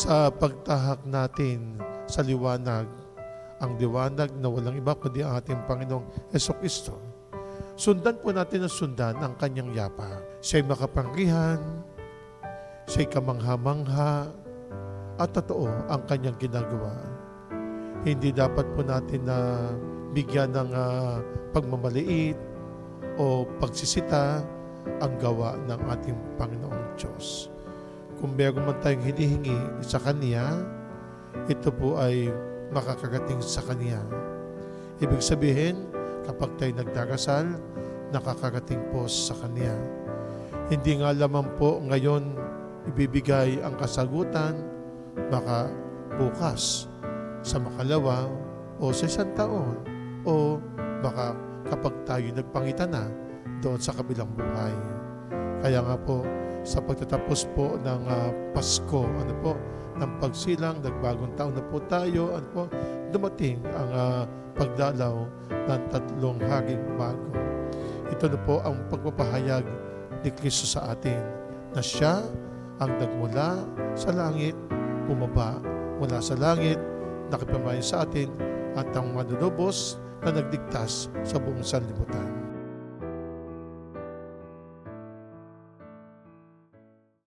sa pagtahak natin sa liwanag, ang liwanag na walang iba kundi ang ating Panginoong Hesukristo. Sundan po natin ang sundan ang kanyang yapa. Siya'y makapangyarihan, siya'y kamangha-mangha, at totoo ang kanyang ginagawa. Hindi dapat po natin na bigyan ng pagmamaliit o pagsisita ang gawa ng ating Panginoong Diyos. Kung meron man tayong hinihingi sa Kanya, ito po ay makakarating sa Kanya. Ibig sabihin, kapag tayo nagdarasal, nakakarating po sa Kanya. Hindi nga lamang po ngayon ibibigay ang kasagutan, baka bukas sa makalawa o sa isang taon o baka kapag tayo nagpangita na doon sa kabilang buhay. Kaya nga po, sa pagtatapos po ng Pasko, ng pagsilang, nagbagong taon na po tayo, dumating ang pagdalaw ng 3 haring bago. Ito na po ang pagpapahayag ni Kristo sa atin na siya ang nagmula sa langit, bumaba mula sa langit, nakipamahay sa atin at ang manunubos na nagligtas sa buong sanlibutan.